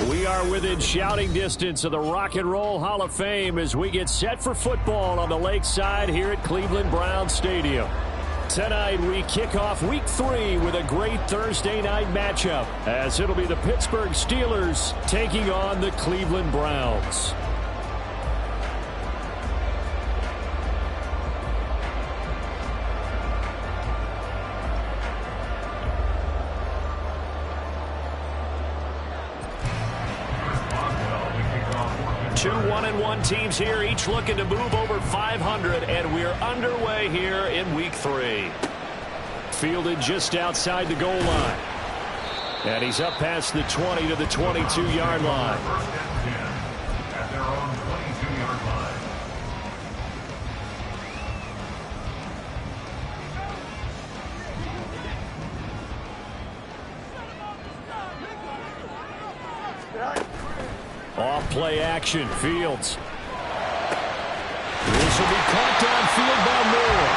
We are within shouting distance of the Rock and Roll Hall of Fame as we get set for football on the lakeside here at Cleveland Browns Stadium. Tonight we kick off Week 3 with a great Thursday night matchup as it'll be the Pittsburgh Steelers taking on the Cleveland Browns. Two 1-1 teams here, each looking to move over 500, and we're underway here in Week 3. Fielded just outside the goal line. And he's up past the 20 to the 22-yard line. At their own 22-yard line. Off play action, Fields. This will be caught downfield by Moore.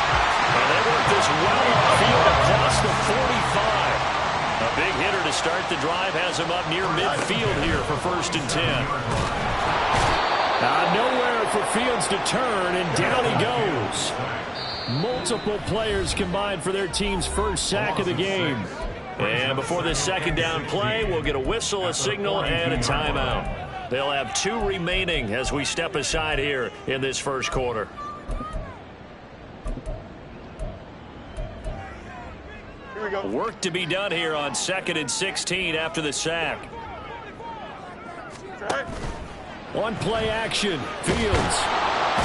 And they work this well upfield across the 45. A big hitter to start the drive has him up near midfield here for 1st and 10. Nowhere for Fields to turn, and down he goes. Multiple players combined for their team's first sack of the game. And before this second down play, we'll get a whistle, a signal, and a timeout. They'll have 2 remaining as we step aside here in this first quarter. Here we go. Work to be done here on 2nd and 16 after the sack. On play action, Fields.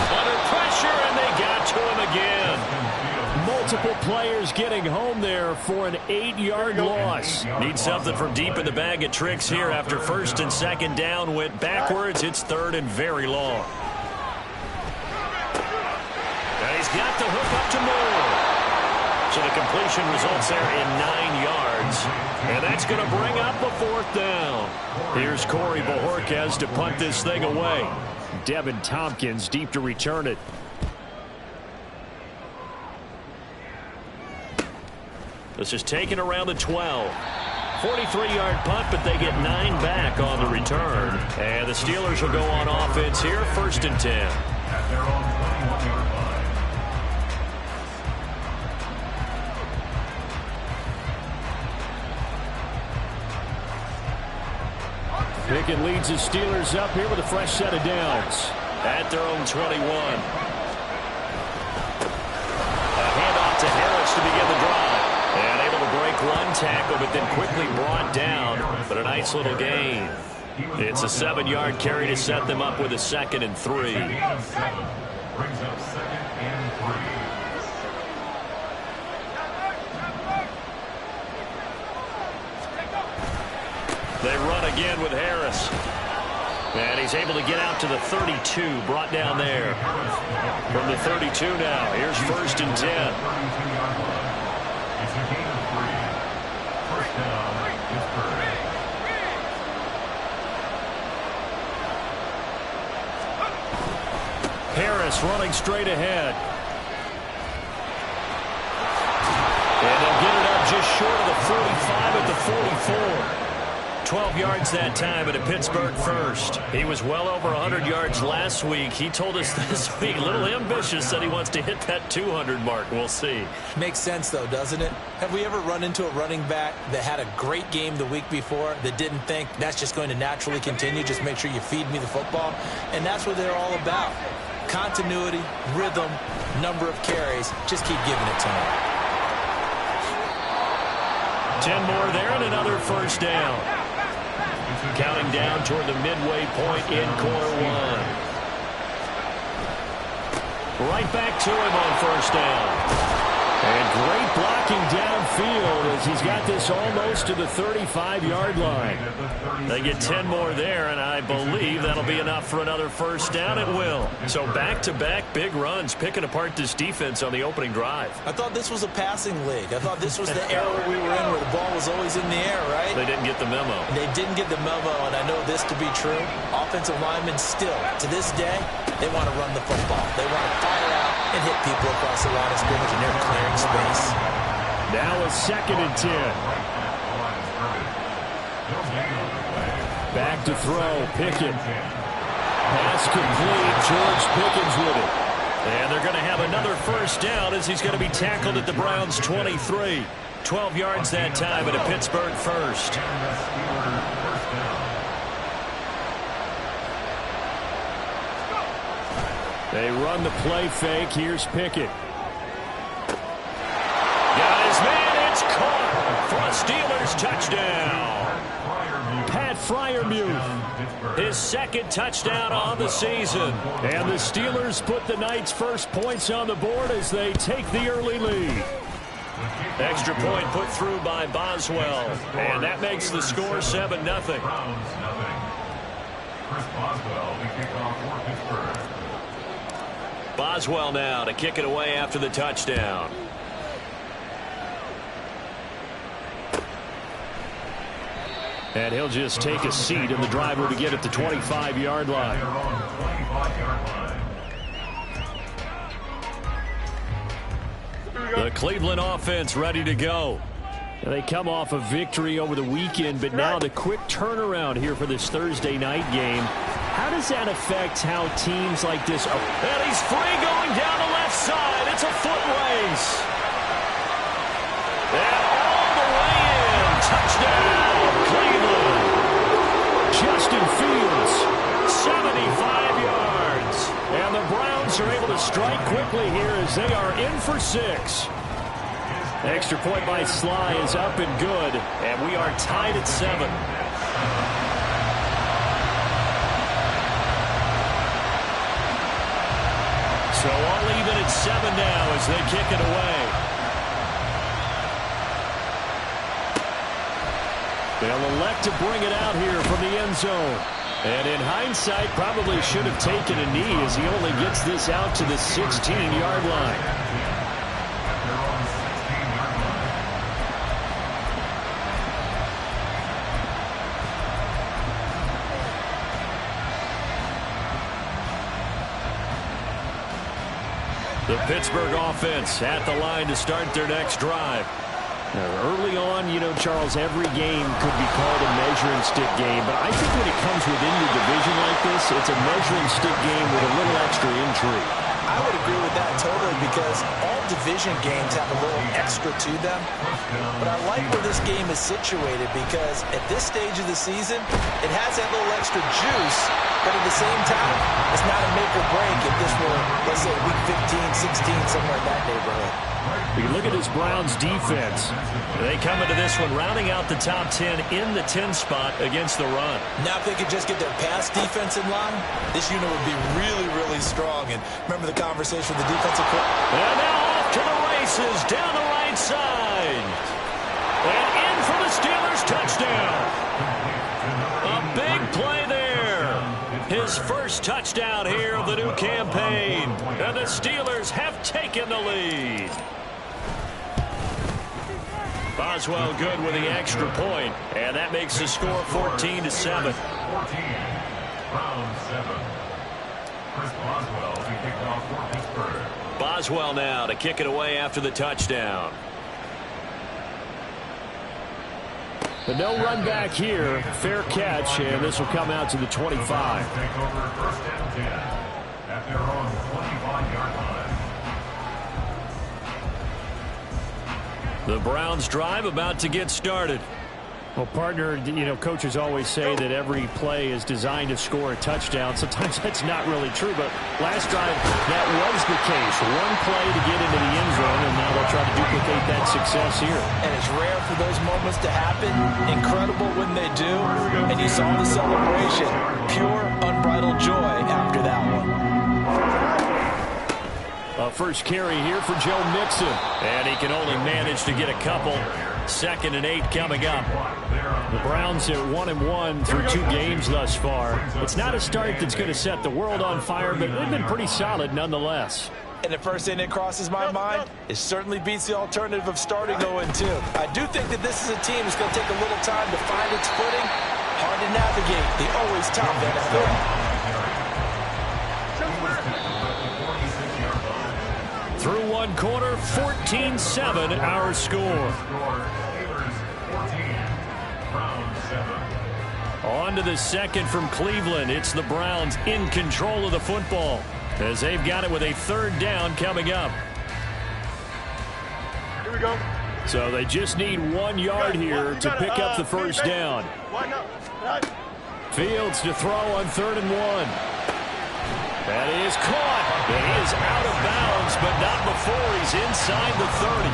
Under pressure, and they got to him again. Multiple players getting home there for an 8-yard loss. Need something from deep in the bag of tricks here after 1st and 2nd down went backwards. It's 3rd and very long. And he's got the hook up to Moore. So the completion results there in 9 yards. And that's going to bring up the 4th down. Here's Corey Bojorquez to punt this thing away. Devin Tompkins deep to return it. This is taken around the 12. 43-yard punt, but they get 9 back on the return. And the Steelers will go on offense here, 1st and 10. At their own 21-yard line. Pickett leads the Steelers up here with a fresh set of downs. At their own 21. A handoff to Harris to begin the drive. And able to break one tackle, but then quickly brought down. But a nice little gain. It's a 7-yard carry to set them up with a 2nd and 3. Brings up 2nd and 3. They run again with Harris. And he's able to get out to the 32, brought down there. From the 32 now, here's 1st and 10. 32-yard line. It's a gain of 3. First down, Pittsburgh. Harris running straight ahead. And they'll get it up just short of the 45 at the 44. 12 yards that time at a Pittsburgh first. He was well over 100 yards last week. He told us this week, a little ambitious, said he wants to hit that 200 mark. We'll see. Makes sense, though, doesn't it? Have we ever run into a running back that had a great game the week before that didn't think that's just going to naturally continue? Just make sure you feed me the football. And that's what they're all about. Continuity, rhythm, number of carries. Just keep giving it to him. 10 more there and another first down. Counting down toward the midway point in quarter 1. Right back to him on first down. And great blocking downfield as he's got this almost to the 35-yard line. They get 10 more there, and I believe that'll be enough for another first down. It will. So back-to-back big runs, picking apart this defense on the opening drive. I thought this was a passing league. I thought this was the era we were in where the ball was always in the air, right? They didn't get the memo. They didn't get the memo, and I know this to be true. Offensive linemen still, to this day, they want to run the football. They want to fire out and hit people across the line of scrimmage, and they're clearing space. Now a 2nd and 10. Back to throw, Pickett. Pass complete, George Pickens with it. And they're going to have another first down as he's going to be tackled at the Browns' 23. 12 yards that time at a Pittsburgh first. They run the play fake. Here's Pickett. Got his man. It's caught for a Steelers touchdown. Pat Freiermuth, his 2nd touchdown on the season. And the Steelers put the Knights' first points on the board as they take the early lead. Extra point put through by Boswell. And that makes the score 7-0. Chris Boswell, the kickoff for Pittsburgh. Boswell now to kick it away after the touchdown. And he'll just take a seat, and the drive will begin at the 25-yard line. The Cleveland offense ready to go. And they come off a victory over the weekend, but now the quick turnaround here for this Thursday night game. How does that affect how teams like this are? And he's free going down the left side. It's a foot race. And all the way in. Touchdown, Cleveland. Justin Fields, 75 yards. And the Browns are able to strike quickly here as they are in for 6. Extra point by Sly is up and good. And we are tied at 7. So all even at 7 now as they kick it away. They'll elect to bring it out here from the end zone. And in hindsight, probably should have taken a knee as he only gets this out to the 16-yard line. The Pittsburgh offense at the line to start their next drive. Early on, Charles, every game could be called a measuring stick game, but I think when it comes within your division like this, it's a measuring stick game with a little extra intrigue. I would agree with that totally because all division games have a little extra to them. But I like where this game is situated because at this stage of the season, it has that little extra juice, but at the same time, it's not a make or break if this were, let's say, week 15, 16, somewhere in that neighborhood. We look at this Browns defense. They come into this one rounding out the top 10 in the 10 spot against the run. Now if they could just get their pass defense in line, this unit would be really, really strong. And remember the conversation with the defensive coach? And now off to the races down the right side. And in for the Steelers touchdown. A big play there. His first touchdown here of the new campaign. And the Steelers have taken the lead. Boswell good with the extra point, and that makes the score 14-7. 14, round 7. Chris Boswell to kick off for Pittsburgh. Boswell now to kick it away after the touchdown. But no run back here. Fair catch, and this will come out to the 25. Take over first and 10 at their own 25-yard line. The Browns drive about to get started. Well, partner, coaches always say that every play is designed to score a touchdown. Sometimes that's not really true, but last drive, that was the case. One play to get into the end zone, and now they'll try to duplicate that success here. And it's rare for those moments to happen. Incredible when they do. And you saw the celebration. Pure, unbridled joy after that one. First carry here for Joe Mixon. And he can only manage to get a couple. 2nd and 8 coming up. The Browns are 1-1 through 2 games thus far. It's not a start that's going to set the world on fire, but they've been pretty solid nonetheless. And the first thing that crosses my mind, it certainly beats the alternative of starting 0-2. I do think that this is a team that's going to take a little time to find its footing. Hard to navigate the always tough NFL. Through one quarter, 14-7 our score. On to the second from Cleveland. It's the Browns in control of the football as they've got it with a 3rd down coming up. Here we go. So they just need 1 yard here to pick up the first down. Fields to throw on 3rd and 1. That is caught. And he is out of bounds, but not before he's inside the 30.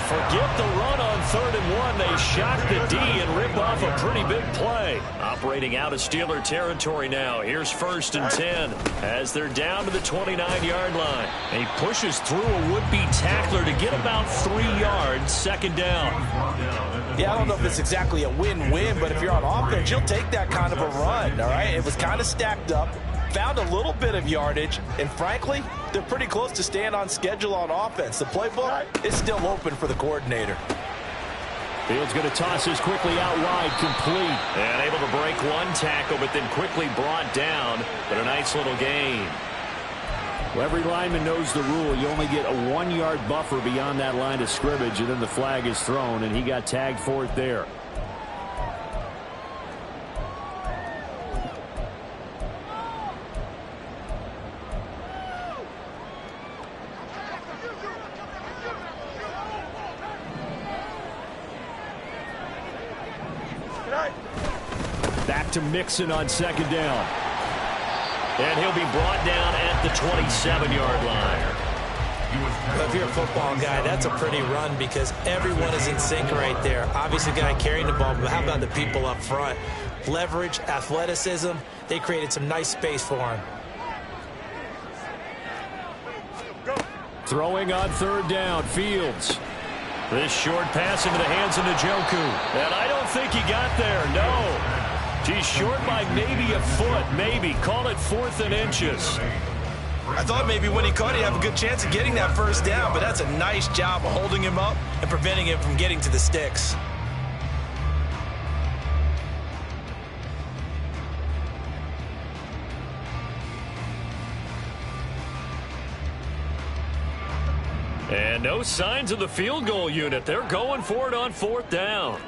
Forget the run on 3rd and 1. They shock the D and rip off a pretty big play. Operating out of Steeler territory now. Here's 1st and 10 as they're down to the 29-yard line. And he pushes through a would-be tackler to get about 3 yards, 2nd down. Yeah, I don't know if it's exactly a win-win, but if you're on offense, you'll take that kind of a run, all right? It was kind of stacked up. Found a little bit of yardage, and frankly, they're pretty close to staying on schedule on offense. The playbook is still open for the coordinator. Fields going to toss this quickly out wide, complete. And able to break one tackle, but then quickly brought down. But a nice little gain. Well, every lineman knows the rule. You only get a 1-yard buffer beyond that line of scrimmage, and then the flag is thrown, and he got tagged for it there. Back to Mixon on 2nd down. And he'll be brought down at the 27-yard line. But if you're a football guy, that's a pretty run because everyone is in sync right there. Obviously, the guy carrying the ball, but how about the people up front? Leverage, athleticism, they created some nice space for him. Throwing on 3rd down, Fields. This short pass into the hands of Njoku. And I don't think he got there, no. He's short by maybe a foot, maybe. Call it 4th and inches. I thought maybe when he caught, he'd have a good chance of getting that first down, but that's a nice job of holding him up and preventing him from getting to the sticks. And no signs of the field goal unit. They're going for it on 4th down.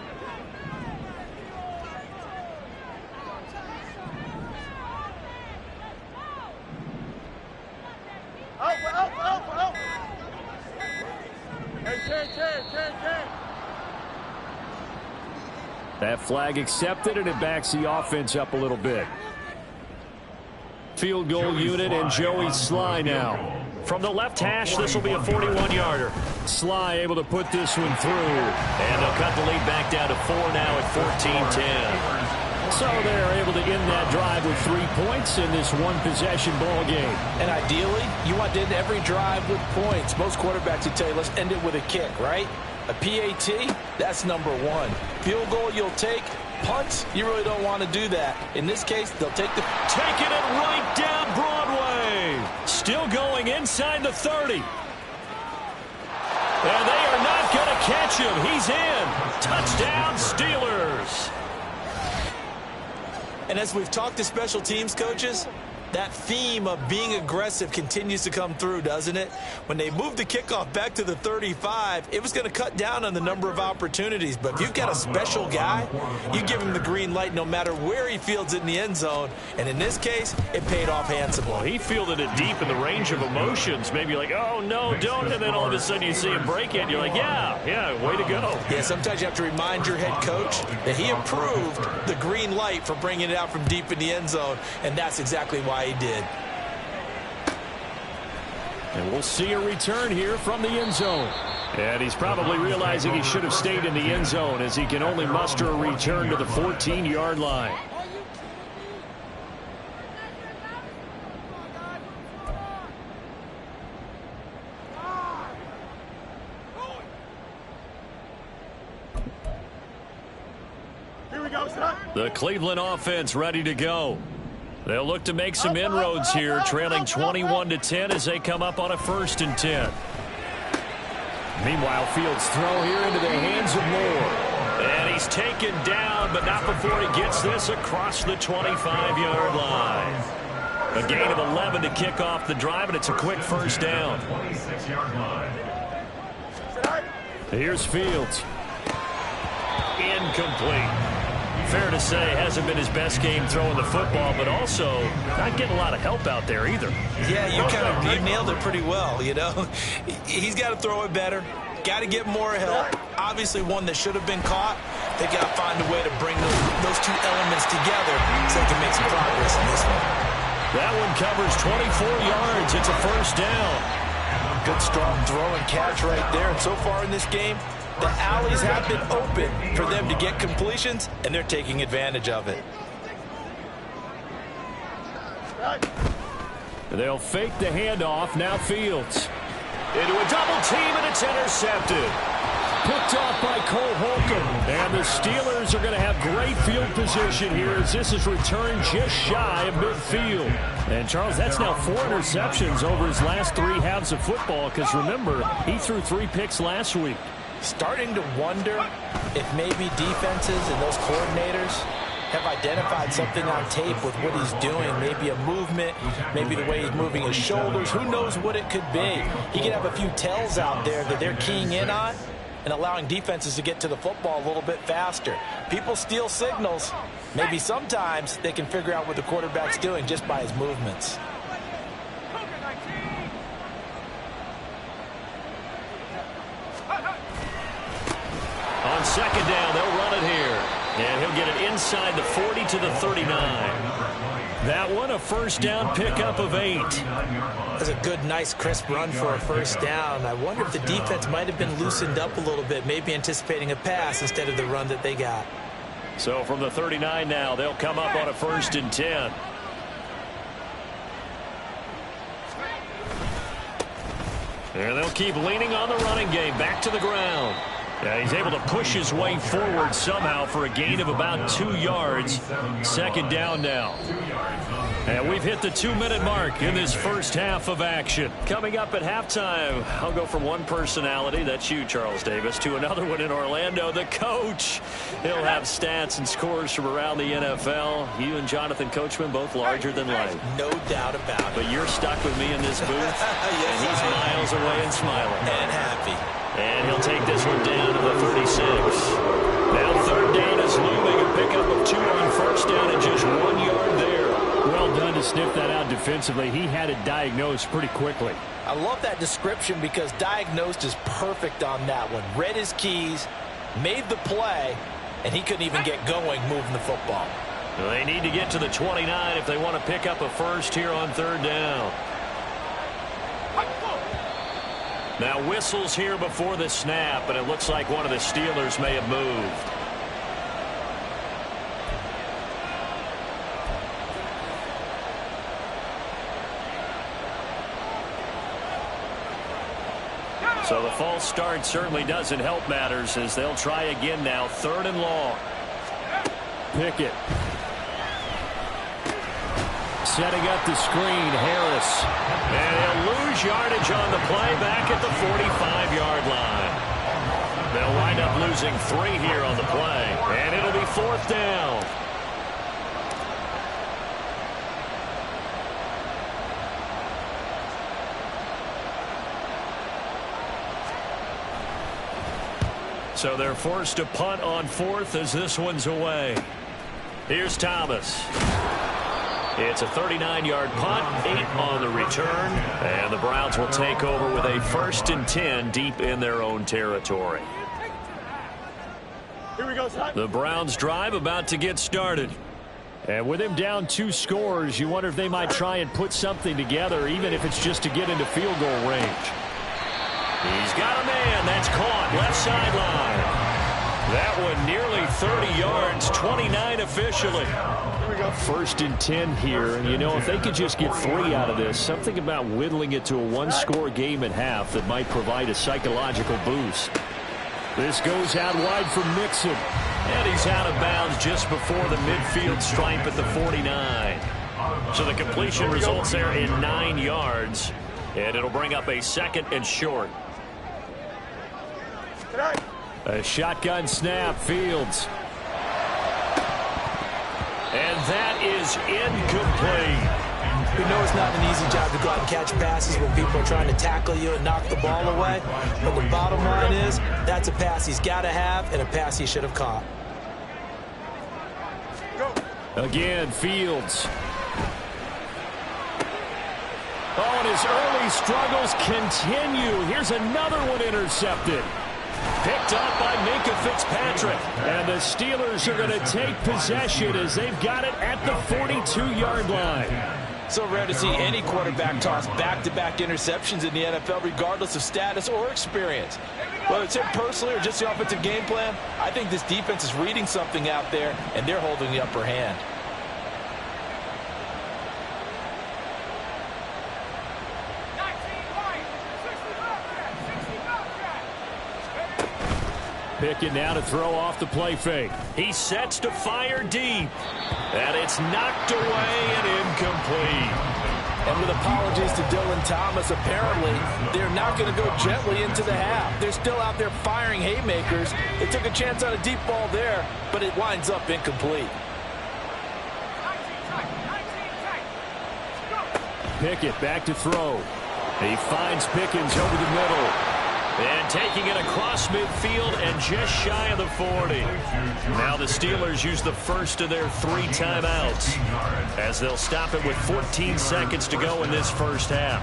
That flag accepted, and it backs the offense up a little bit. Field goal unit and Joey Sly now. From the left hash, this will be a 41-yarder. Sly able to put this one through. And they'll cut the lead back down to 4 now at 14-10. So they're able to end that drive with 3 points in this one-possession ball game. And ideally, you want to end every drive with points. Most quarterbacks would tell you, let's end it with a kick, right? A PAT, that's number 1. Field goal you'll take. Punts, you really don't want to do that. In this case, they'll take the... Taking it right down Broadway. Still going inside the 30. And they are not going to catch him. He's in. Touchdown, Steelers. And as we've talked to special teams coaches, that theme of being aggressive continues to come through, doesn't it? When they moved the kickoff back to the 35, it was going to cut down on the number of opportunities. But if you've got a special guy, you give him the green light no matter where he fields it in the end zone. And in this case, it paid off handsomely. Well, he fielded it deep in the range of emotions. Maybe like, oh, no, don't. And then all of a sudden you see him break it. And you're like, yeah, way to go. Yeah, sometimes you have to remind your head coach that he approved the green light for bringing it out from deep in the end zone. And that's exactly why he did. And we'll see a return here from the end zone. And he's probably realizing he should have stayed in the end zone as he can only muster a return to the 14-yard line. Here we go, son. The Cleveland offense ready to go. They'll look to make some inroads here, trailing 21-10 as they come up on a 1st and 10. Meanwhile, Fields throw here into the hands of Moore. And he's taken down, but not before he gets this across the 25-yard line. A gain of 11 to kick off the drive, and it's a quick 1st down. Here's Fields. Incomplete. Fair to say, hasn't been his best game throwing the football, but also not getting a lot of help out there either. Yeah, you nailed it pretty well, you know. He's got to throw it better. Got to get more help. Obviously one that should have been caught. They got to find a way to bring those two elements together so they can make some progress in this one. That one covers 24 yards. It's a 1st down. Good strong throw and catch right there. And so far in this game, the alleys have been open for them to get completions, and they're taking advantage of it. They'll fake the handoff. Now Fields. Into a double team, and it's intercepted. Picked off by Cole Holcomb. And the Steelers are going to have great field position here as this is returned just shy of midfield. And, Charles, that's now 4 interceptions over his last 3 halves of football because, remember, he threw 3 picks last week. Starting to wonder if maybe defenses and those coordinators have identified something on tape with what he's doing. Maybe a movement, maybe the way he's moving his shoulders. Who knows what it could be? He could have a few tells out there that they're keying in on and allowing defenses to get to the football a little bit faster. People steal signals. Maybe sometimes they can figure out what the quarterback's doing just by his movements. On 2nd down, they'll run it here. And he'll get it inside the 40 to the 39. That one, a 1st down pickup of 8. That's a good, nice, crisp run for a 1st down. I wonder if the defense might have been loosened up a little bit, maybe anticipating a pass instead of the run that they got. So from the 39 now, they'll come up on a 1st and 10. And they'll keep leaning on the running game. Back to the ground. Yeah, he's able to push his way forward somehow for a gain of about 2 yards. 2nd down now. And we've hit the 2-minute mark in this first half of action. Coming up at halftime, I'll go from one personality, that's you, Charles Davis, to another one in Orlando, the coach. He'll have stats and scores from around the NFL. You and Jonathan Coachman, both larger than life. No doubt about it. But you're stuck with me in this booth, yes, and he's miles away and smiling. And happy. And he'll take this one down to the 36. Now third down is looming. A pickup of 2 on first down and just 1 yard there. Well done to sniff that out defensively. He had it diagnosed pretty quickly. I love that description because diagnosed is perfect on that one. Read his keys, made the play, and he couldn't even get going moving the football. They need to get to the 29 if they want to pick up a first here on third down. Now whistles here before the snap, and it looks like one of the Steelers may have moved. So the false start certainly doesn't help matters as they'll try again now. 3rd and long. Pickett. Setting up the screen, Harris. And he'll lose yardage on the play back at the 45-yard line. They'll wind up losing 3 here on the play. And it'll be 4th down. So they're forced to punt on 4th as this one's away. Here's Thomas. It's a 39-yard punt, 8 on the return, and the Browns will take over with a 1st and 10 deep in their own territory. Here we go, son. The Browns drive about to get started. And with him down 2 scores, you wonder if they might try and put something together, even if it's just to get into field goal range. He's got a man. That's caught. Left sideline. That one nearly 30 yards. 29 officially. 1st and 10 here. And, you know, if they could just get 3 out of this, something about whittling it to a 1-score game at half that might provide a psychological boost. This goes out wide for Mixon. And he's out of bounds just before the midfield stripe at the 49. So the completion results there in 9 yards. And it'll bring up a 2nd and short. A shotgun snap, Fields. And that is incomplete. We know it's not an easy job to go out and catch passes when people are trying to tackle you and knock the ball away. But the bottom line is, that's a pass he's got to have and a pass he should have caught. Again, Fields. Oh, and his early struggles continue. Here's another one intercepted. Picked up by Minka Fitzpatrick. And the Steelers are going to take possession as they've got it at the 42-yard line. So rare to see any quarterback toss back-to-back interceptions in the NFL, regardless of status or experience. Whether it's him personally or just the offensive game plan, I think this defense is reading something out there, and they're holding the upper hand. Pickett now to throw off the play fake. He sets to fire deep. And it's knocked away and incomplete. And with apologies to Dylan Thomas, apparently they're not going to go gently into the half. They're still out there firing haymakers. They took a chance on a deep ball there, but it winds up incomplete. Pickett back to throw. He finds Pickens over the middle. And taking it across midfield and just shy of the 40. Now the Steelers use the first of their 3 timeouts as they'll stop it with 14 seconds to go in this first half.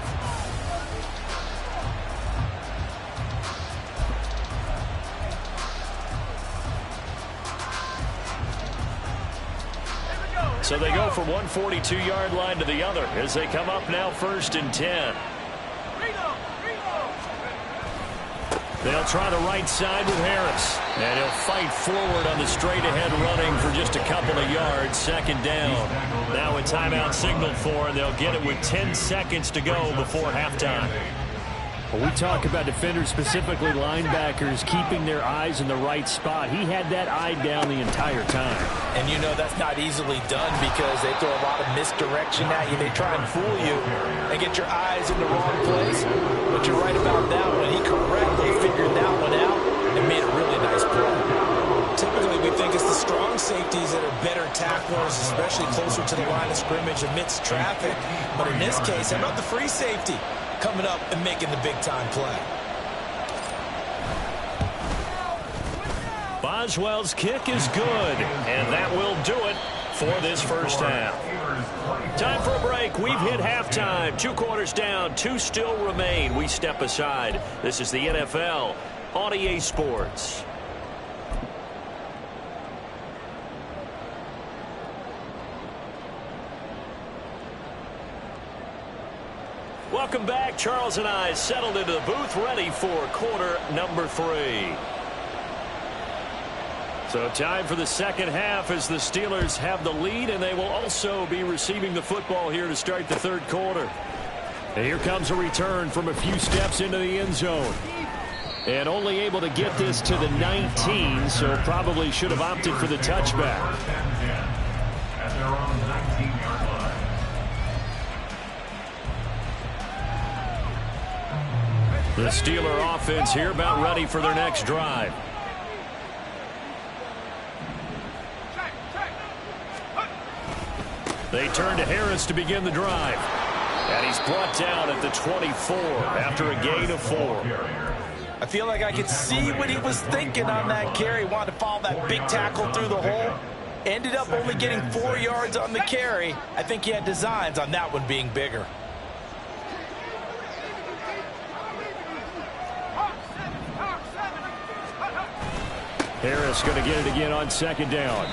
So they go from one 42-yard line to the other as they come up now 1st and 10. They'll try the right side with Harris. And he'll fight forward on the straight-ahead running for just a couple of yards. 2nd down. Now a timeout signaled for, and they'll get it with 10 seconds to go before halftime. When we talk about defenders, specifically linebackers, keeping their eyes in the right spot, he had that eye down the entire time. And you know that's not easily done because they throw a lot of misdirection at you. They try and fool you and get your eyes in the wrong place. But you're right about that one. He correctly figured that one out and made a really nice play. Typically, we think it's the strong safeties that are better tacklers, especially closer to the line of scrimmage amidst traffic. But in this case, how about the free safety coming up and making the big-time play? Boswell's kick is good, and that will do it for this first half. Time for a break. We've hit halftime. 2 quarters down, 2 still remain. We step aside. This is the NFL on EA Sports. Welcome back. Charles and I settled into the booth, ready for quarter number 3. So time for the second half as the Steelers have the lead, and they will also be receiving the football here to start the third quarter. And here comes a return from a few steps into the end zone. And only able to get this to the 19, so probably should have opted for the touchback. At their own 19-yard line. The Steeler offense here about ready for their next drive. They turn to Harris to begin the drive. And he's brought down at the 24 after a gain of 4. I feel like I could see what he was thinking on that carry. Wanted to follow that big tackle through the hole. Ended up only getting 4 yards on the carry. I think he had designs on that one being bigger. Harris going to get it again on second down.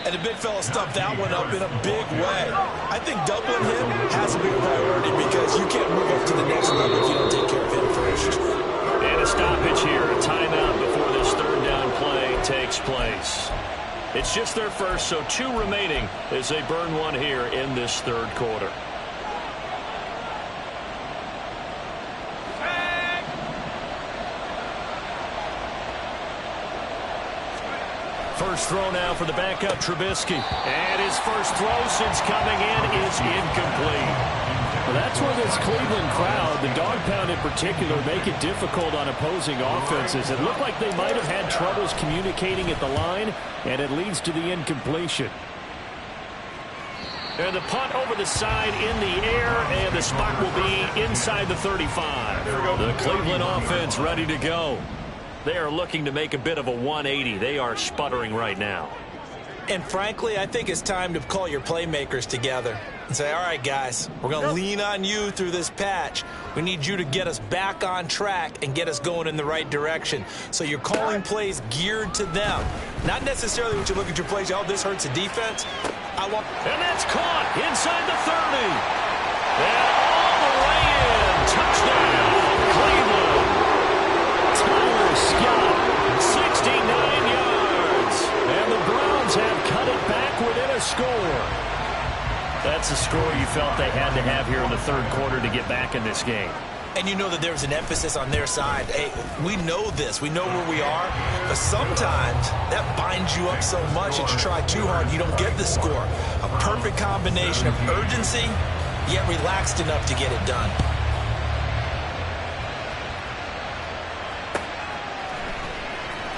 And the big fella stuffed that one up in a big way. I think doubling him has to be a priority because you can't move up to the next level if you don't take care of him first. And a stoppage here, a timeout before this third down play takes place. It's just their first, so 2 remaining as they burn one here in this third quarter. First throw now for the backup Trubisky. And his first throw since coming in is incomplete. Well, that's where this Cleveland crowd, the dog pound in particular, make it difficult on opposing offenses. It looked like they might have had troubles communicating at the line, and it leads to the incompletion. And the punt over the side in the air, and the spot will be inside the 35. The Cleveland offense ready to go. They are looking to make a bit of a 180. They are sputtering right now. And frankly, I think it's time to call your playmakers together and say, all right, guys, we're going to lean on you through this patch. We need you to get us back on track and get us going in the right direction. So you're calling plays geared to them. Not necessarily what you look at your plays, oh, this hurts the defense. And that's caught inside the 30. And all the way in. Touchdown, Cleveland. Tyler Scott, 69 yards. And the Browns have cut it back within a score. That's a score you felt they had to have here in the third quarter to get back in this game. And you know that there's an emphasis on their side. Hey, we know this. We know where we are. But sometimes that binds you up so much that you try too hard, you don't get the score. A perfect combination of urgency, yet relaxed enough to get it done.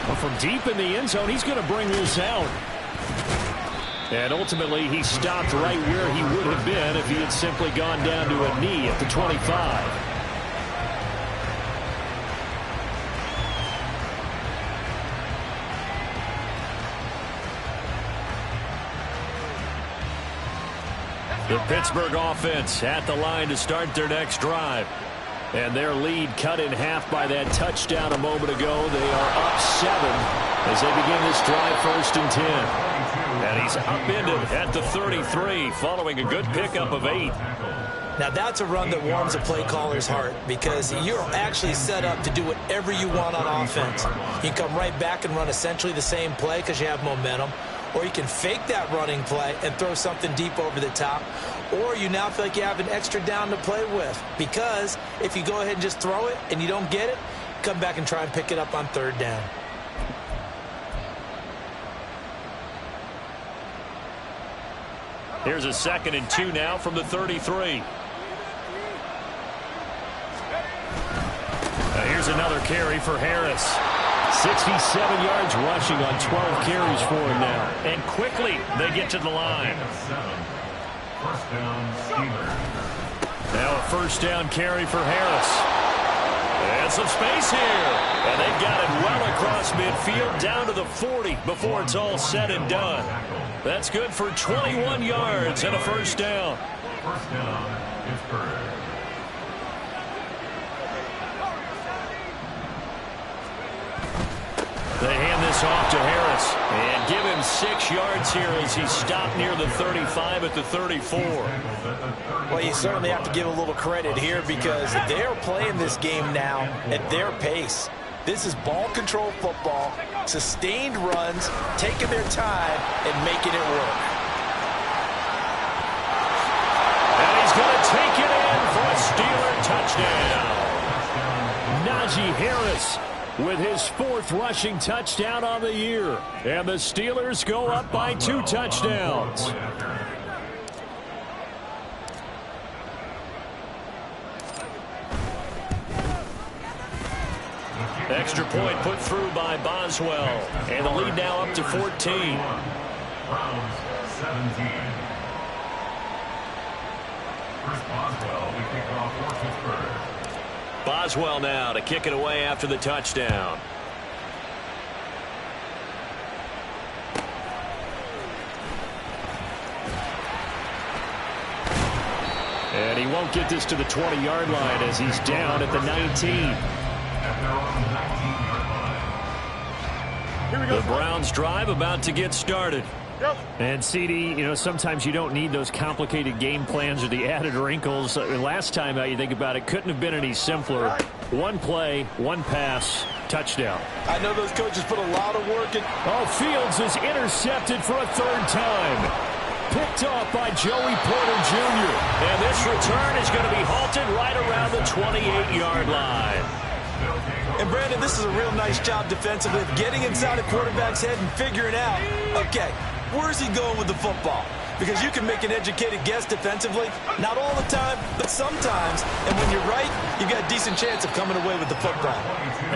Well, from deep in the end zone, he's going to bring this out. And ultimately, he stopped right where he would have been if he had simply gone down to a knee at the 25. The Pittsburgh offense at the line to start their next drive. And their lead cut in half by that touchdown a moment ago. They are up 7 as they begin this drive, 1st and 10. And he's upended at the 33 following a good pickup of 8. Now that's a run that warms a play caller's heart because you're actually set up to do whatever you want on offense. You can come right back and run essentially the same play because you have momentum. or you can fake that running play and throw something deep over the top, or you now feel like you have an extra down to play with, because if you go ahead and just throw it and you don't get it, come back and try and pick it up on third down. Here's a 2nd and 2 now from the 33. Here's another carry for Harris. 67 yards rushing on 12 carries for him now. And quickly they get to the line. First down, Steelers. Now a first down carry for Harris. And some space here. And they've got it well across midfield down to the 40 before it's all said and done. That's good for 21 yards and a first down. First down, Pittsburgh. They hand this off to Harris and give him 6 yards here as he stopped near the 35 at the 34. Well, you certainly have to give a little credit here because they're playing this game now at their pace. This is ball control football, sustained runs, taking their time and making it work. And he's going to take it in for a Steeler touchdown. Najee Harris with his 4th rushing touchdown on the year. And the Steelers go up by 2 touchdowns. Extra point put through by Boswell. And the lead now up to 14. Browns 17. Chris Boswell, we kick off for Pittsburgh. Boswell now to kick it away after the touchdown. And he won't get this to the 20-yard line as he's down at the 19. Here we go. The Browns drive about to get started. And CD, you know, sometimes you don't need those complicated game plans or the added wrinkles. Last time out, you think about it, couldn't have been any simpler. One play, one pass, touchdown. I know those coaches put a lot of work in. Oh, Fields is intercepted for a 3rd time. Picked off by Joey Porter Jr. And this return is going to be halted right around the 28-yard line. And, Brandon, this is a real nice job defensively of getting inside a quarterback's head and figuring out, okay, where's he going with the football? Because you can make an educated guess defensively, not all the time, but sometimes. And when you're right, you've got a decent chance of coming away with the football.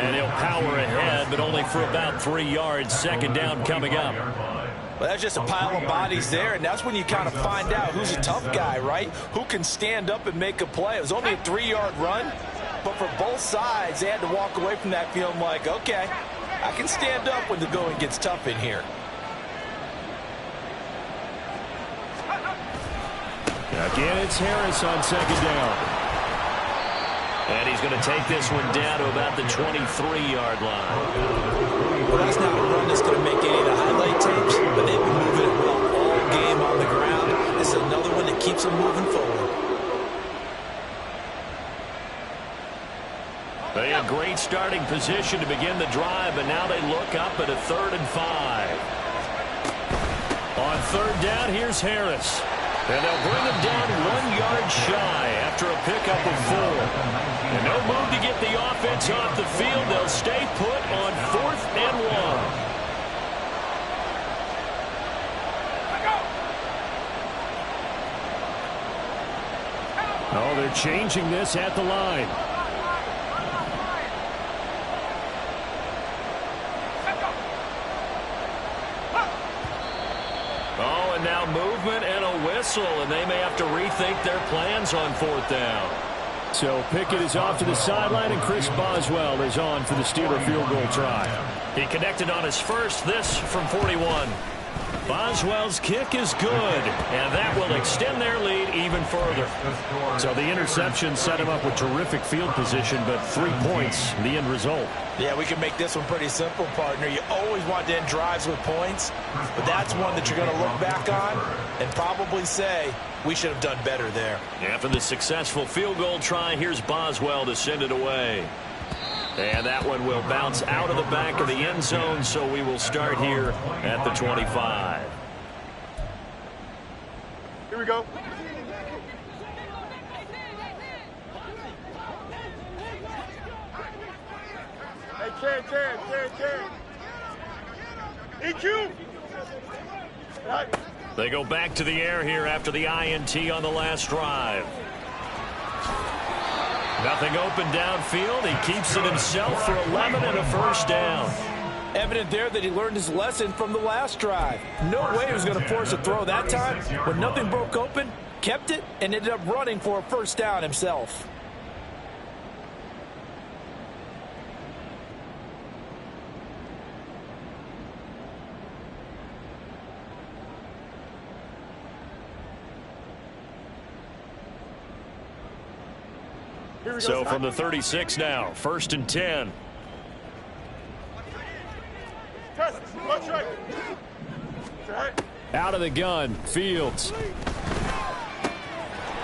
And he'll power ahead, but only for about 3 yards. 2nd down coming up. Well, that's just a pile of bodies there, and that's when you kind of find out who's a tough guy, right? Who can stand up and make a play. It was only a 3-yard run, but for both sides, they had to walk away from that feeling like, okay, I can stand up when the going gets tough in here. Again, it's Harris on 2nd down. And he's going to take this one down to about the 23-yard line. Well, that's not a run that's going to make any of the highlight tapes, but they've been moving it well all game on the ground. This is another one that keeps them moving forward. They had great starting position to begin the drive, but now they look up at a 3rd and 5. On 3rd down, here's Harris. And they'll bring him down 1 yard shy after a pickup of 4. And no move to get the offense off the field. They'll stay put on 4th and 1. Oh, they're changing this at the line. Oh, and now movement and a whistle, and they may have to rethink their plans on 4th down. So Pickett is off to the sideline, and Chris Boswell is on for the Steeler field goal try. He connected on his first, this from 41. Boswell's kick is good, and that will extend their lead even further. So the interception set him up with terrific field position, but 3 points, the end result. Yeah, we can make this one pretty simple, partner. You always want to end drives with points, but that's one that you're going to look back on and probably say, we should have done better there. After the successful field goal try, here's Boswell to send it away. And that one will bounce out of the back of the end zone, so we will start here at the 25. Here we go. Hey, Ken. EQ! Right. They go back to the air here after the INT on the last drive. Nothing open downfield. He keeps it himself for 11 and a first down. Evident there that he learned his lesson from the last drive. No way he was going to force a throw that time. When nothing broke open, kept it, and ended up running for a first down himself. So from the 36 now, 1st and 10. Out of the gun, Fields.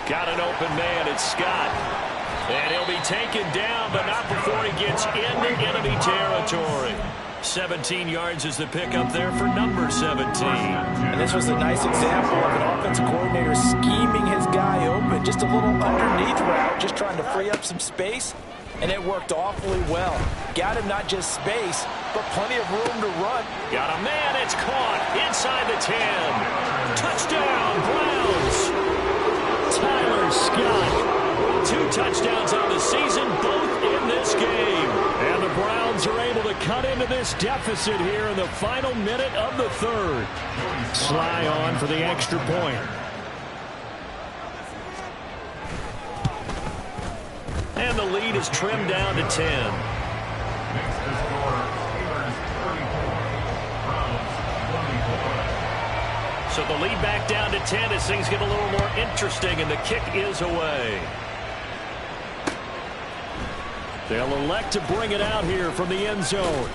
Got an open man, it's Scott. And he'll be taken down, but not before he gets into enemy territory. 17 yards is the pickup there for number 17. And this was a nice example of an offensive coordinator scheming his guy open. Just a little underneath route, just trying to free up some space, and it worked awfully well. Got him not just space, but plenty of room to run. Got a man, it's caught inside the 10. Touchdown, Browns. Tyler Scott. 2 touchdowns on the season, both in this game. And the Browns are able to cut into this deficit here in the final minute of the third. Sly on for the extra point. And the lead is trimmed down to 10. So the lead back down to 10 as things get a little more interesting, and the kick is away. They'll elect to bring it out here from the end zone.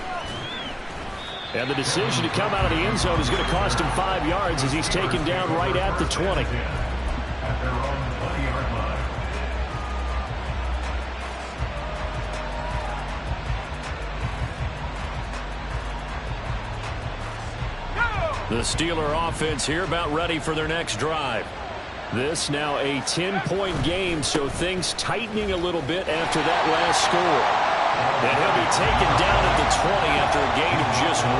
And the decision to come out of the end zone is going to cost him 5 yards as he's taken down right at the 20. The Steeler offense here about ready for their next drive. This now a 10-point game, so things tightening a little bit after that last score. And he'll be taken down at the 20 after a gain of just 1.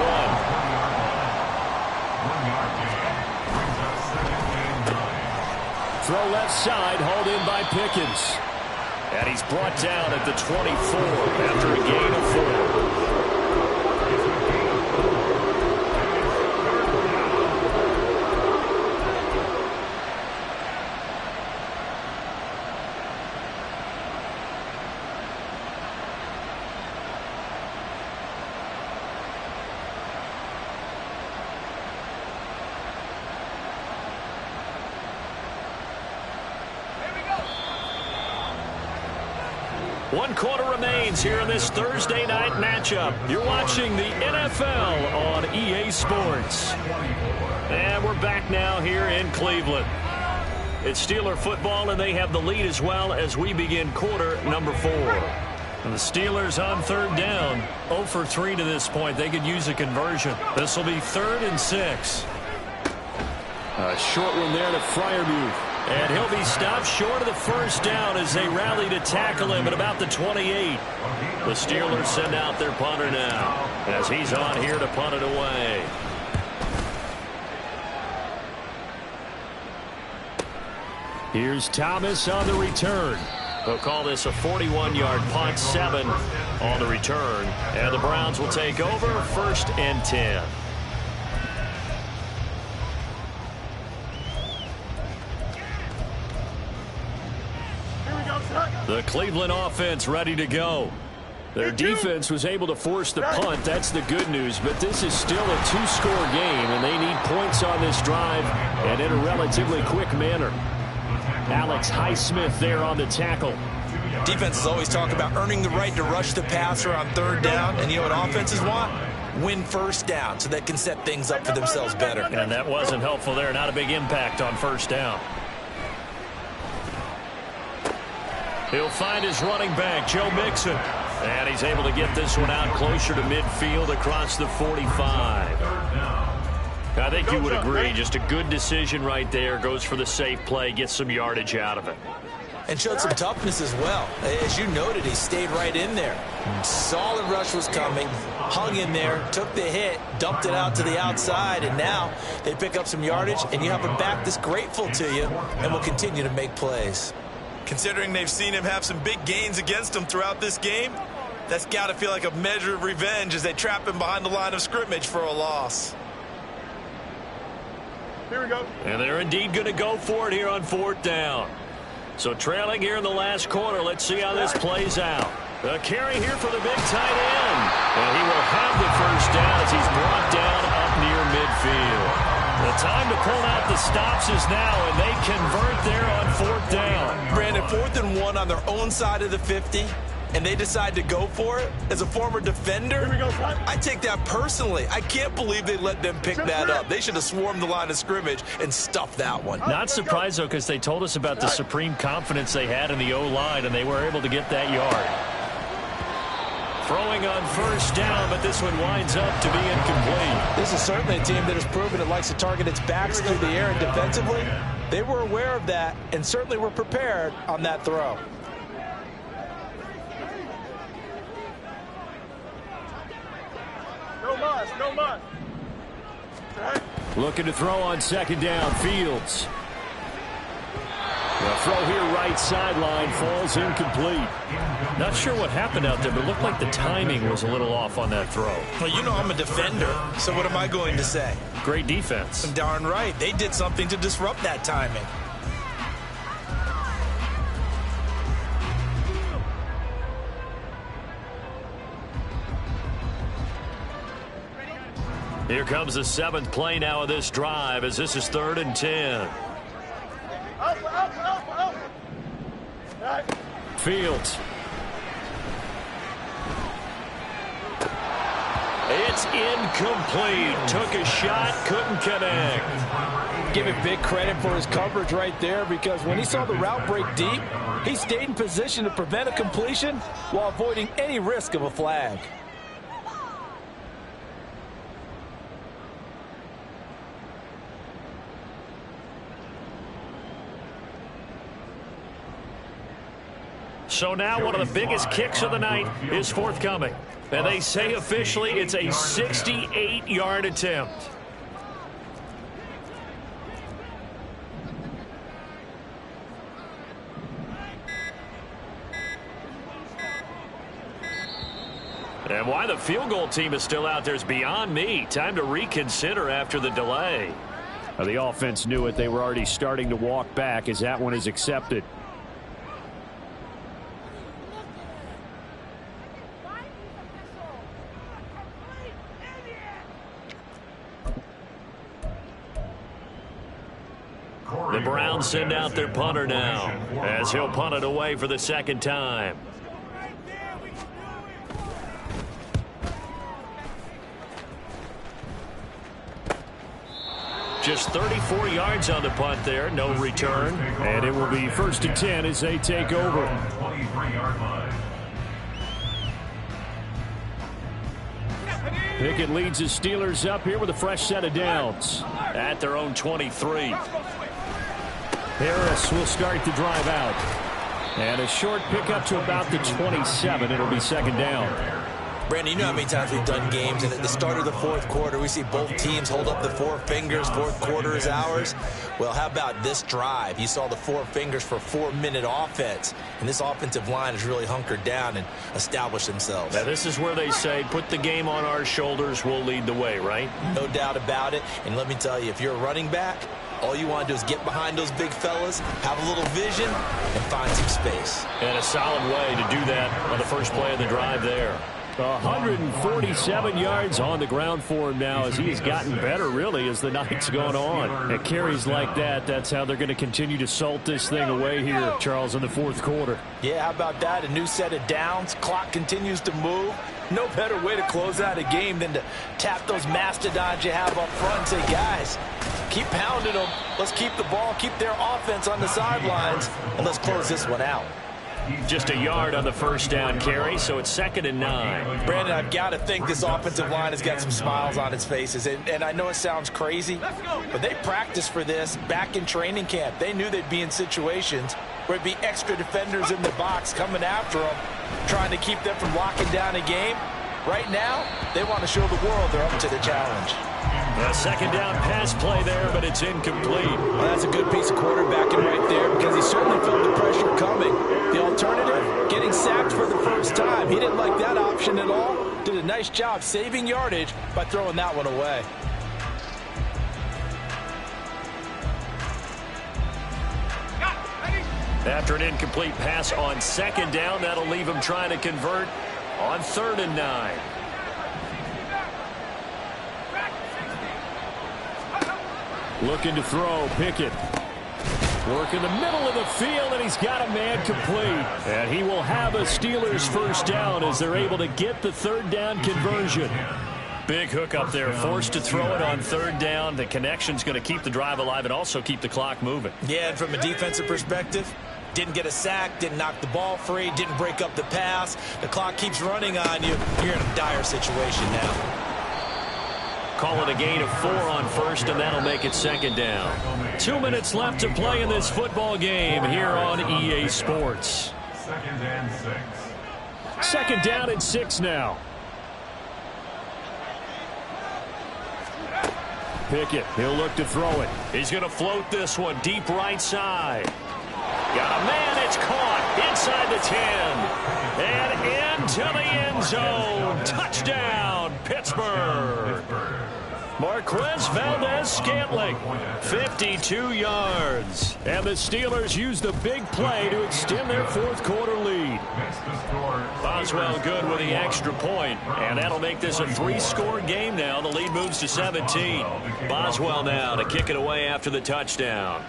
Throw left side, hauled in by Pickens. And he's brought down at the 24 after a gain of 4. One quarter remains here in this Thursday night matchup. You're watching the NFL on EA Sports. And we're back now here in Cleveland. It's Steeler football, and they have the lead as well as we begin quarter number 4. And the Steelers on 3rd down. 0 for 3 to this point. They could use a conversion. This will be 3rd and 6. A short one there to Freiermuth. And he'll be stopped short of the first down as they rally to tackle him at about the 28. The Steelers send out their punter now as he's on here to punt it away. Here's Thomas on the return. They'll call this a 41-yard punt, 7 on the return. And the Browns will take over 1st and 10. The Cleveland offense ready to go. Their defense was able to force the punt. That's the good news. But this is still a 2-score game, and they need points on this drive and in a relatively quick manner. Alex Highsmith there on the tackle. Defenses always talk about earning the right to rush the passer on 3rd down. And you know what offenses want? Win 1st down so they can set things up for themselves better. And that wasn't helpful there. Not a big impact on 1st down. He'll find his running back, Joe Mixon. And he's able to get this one out closer to midfield across the 45. I think you would agree, just a good decision right there. Goes for the safe play, gets some yardage out of it. And showed some toughness as well. As you noted, he stayed right in there. Solid rush was coming, hung in there, took the hit, dumped it out to the outside, and now they pick up some yardage, and you have a back that's grateful to you and will continue to make plays. Considering they've seen him have some big gains against them throughout this game, that's got to feel like a measure of revenge as they trap him behind the line of scrimmage for a loss. Here we go. And they're indeed going to go for it here on 4th down. So trailing here in the last quarter. Let's see how this plays out. The carry here for the big tight end. And he will have the first down as he's brought down up near midfield. The time to pull out the stops is now, and they convert there on 4th down. Brandon, 4th and 1 on their own side of the 50, and they decide to go for it. As a former defender, I take that personally. I can't believe they let them pick that up. They should have swarmed the line of scrimmage and stuffed that one. Not surprised, though, because they told us about the supreme confidence they had in the O-line, and they were able to get that yard. Throwing on 1st down, but this one winds up to be incomplete. This is certainly a team that has proven it likes to target its backs through the air and defensively. They were aware of that and certainly were prepared on that throw. No muss. Looking to throw on 2nd down. Fields. The throw here right sideline falls incomplete. Not sure what happened out there, but it looked like the timing was a little off on that throw. Well, you know I'm a defender, so what am I going to say? Great defense. Darn right. They did something to disrupt that timing. Here comes the 7th play now of this drive as this is 3rd and 10. Fields. It's incomplete. Took a shot, couldn't connect. Give him big credit for his coverage right there, because when he saw the route break deep, he stayed in position to prevent a completion while avoiding any risk of a flag. So now one of the biggest kicks of the night is forthcoming. And they say officially it's a 68-yard attempt. And why the field goal team is still out there is beyond me. Time to reconsider after the delay. The offense knew it. They were already starting to walk back as that one is accepted. The Browns send out their punter now as he'll punt it away for the 2nd time. Just 34 yards on the punt there, no return. And it will be 1st and 10 as they take over. 23-yard line. Pickett leads his Steelers up here with a fresh set of downs at their own 23. Harris will start the drive out. And a short pickup to about the 27. It'll be 2nd down. Brandon, you know how many times we've done games, and at the start of the 4th quarter, we see both teams hold up the 4 fingers, 4th quarter is ours. Well, how about this drive? You saw the 4 fingers for 4-minute offense, and this offensive line has really hunkered down and established themselves. Now, this is where they say, put the game on our shoulders, we'll lead the way, right? No doubt about it, and let me tell you, if you're a running back, all you want to do is get behind those big fellas, have a little vision, and find some space. And a solid way to do that on the first play of the drive there. 147 yards on the ground for him now as he has gotten better, really, as the night's gone on. At carries like that, that's how they're going to continue to salt this thing away here, Charles, in the 4th quarter. Yeah, how about that? A new set of downs. Clock continues to move. No better way to close out a game than to tap those mastodons you have up front and say, guys, keep pounding them. Let's keep the ball, keep their offense on the sidelines, and let's close this one out. Just a yard on the first down carry, so it's 2nd and 9. Brandon, I've got to think this offensive line has got some smiles on its faces. And I know it sounds crazy, but they practiced for this back in training camp. They knew they'd be in situations where it'd be extra defenders in the box coming after them, trying to keep them from locking down a game. Right now, they want to show the world they're up to the challenge. A 2nd down pass play there, but it's incomplete. Well, that's a good piece of quarterbacking right there because he certainly felt the pressure coming. The alternative, getting sacked for the first time. He didn't like that option at all. Did a nice job saving yardage by throwing that one away. After an incomplete pass on 2nd down, that'll leave him trying to convert on 3rd and 9. Looking to throw, Pickett. Work in the middle of the field, and he's got a man complete. And he will have a Steelers first down as they're able to get the 3rd down conversion. Big hook up there, forced to throw it on 3rd down. The connection's going to keep the drive alive and also keep the clock moving. Yeah, and from a defensive perspective, didn't get a sack, didn't knock the ball free, didn't break up the pass. The clock keeps running on you. You're in a dire situation now. Call it a gain of 4 on 1st, and that'll make it 2nd down. 2 minutes left to play in this football game here on EA Sports. 2nd and 6. 2nd down and 6 now. Pickett, he'll look to throw it. He's going to float this one deep right side. Got a man, it's caught inside the 10. And into the end zone. Touchdown, Pittsburgh. Marquez Valdez-Scantling, 52 yards. And the Steelers use the big play to extend their 4th quarter lead. Boswell good with the extra point, and that'll make this a 3-score game now. The lead moves to 17. Boswell now to kick it away after the touchdown.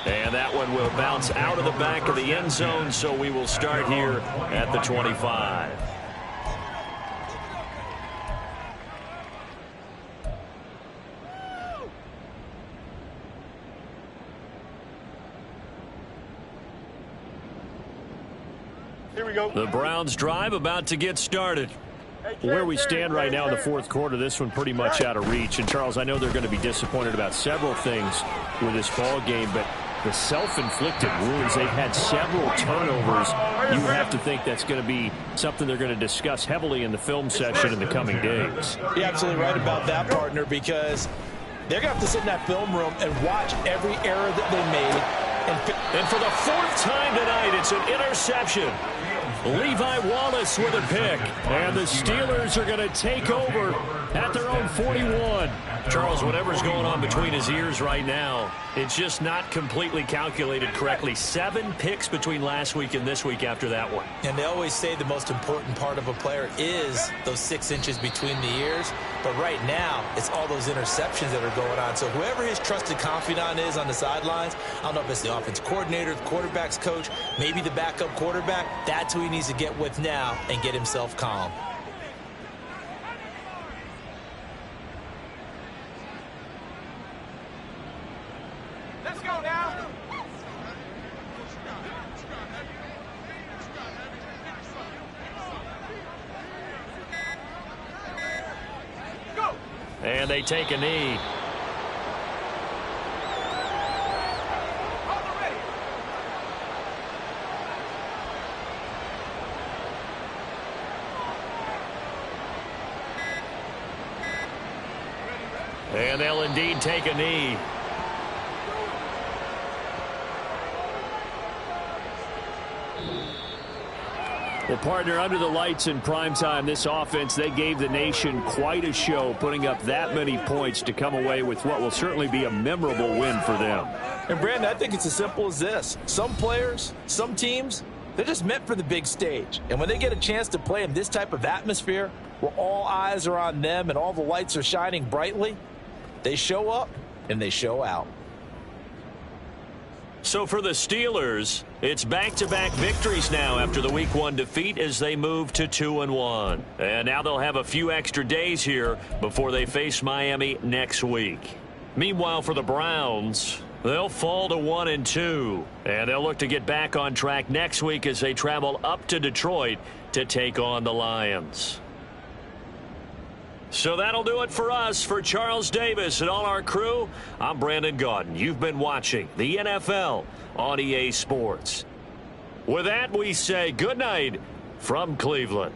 And that one will bounce out of the back of the end zone, so we will start here at the 25. Here we go. The Browns drive about to get started. Where we stand right now in the 4th quarter, this one pretty much out of reach. And, Charles, I know they're going to be disappointed about several things with this ball game, but the self-inflicted wounds, they've had several turnovers. You have to think that's going to be something they're going to discuss heavily in the film session in the coming days. You're absolutely right about that, partner, because they're going to have to sit in that film room and watch every error that they made. And for the 4th time tonight, it's an interception. Levi Wallace with a pick. And the Steelers are going to take over at their own 41. Charles, whatever's going on between his ears right now, it's just not completely calculated correctly. 7 picks between last week and this week after that one. And they always say the most important part of a player is those 6 inches between the ears. But right now, it's all those interceptions that are going on. So whoever his trusted confidant is on the sidelines, I don't know if it's the offense coordinator, the quarterback's coach, maybe the backup quarterback, that's who he needs to get with now and get himself calm. Let's go now. Go. And they take a knee. And they'll indeed take a knee. Well, partner, under the lights in primetime, this offense, they gave the nation quite a show, putting up that many points to come away with what will certainly be a memorable win for them. And, Brandon, I think it's as simple as this. Some players, some teams, they're just meant for the big stage. And when they get a chance to play in this type of atmosphere, where all eyes are on them and all the lights are shining brightly, they show up and they show out. So for the Steelers, it's back-to-back victories now after the Week 1 defeat as they move to 2-1. And now they'll have a few extra days here before they face Miami next week. Meanwhile, for the Browns, They'll fall to 1-2, and they'll look to get back on track next week as they travel up to Detroit to take on the Lions. So that'll do it for us. For Charles Davis and all our crew, I'm Brandon Gaudin. You've been watching the NFL on EA Sports. With that, we say good night from Cleveland.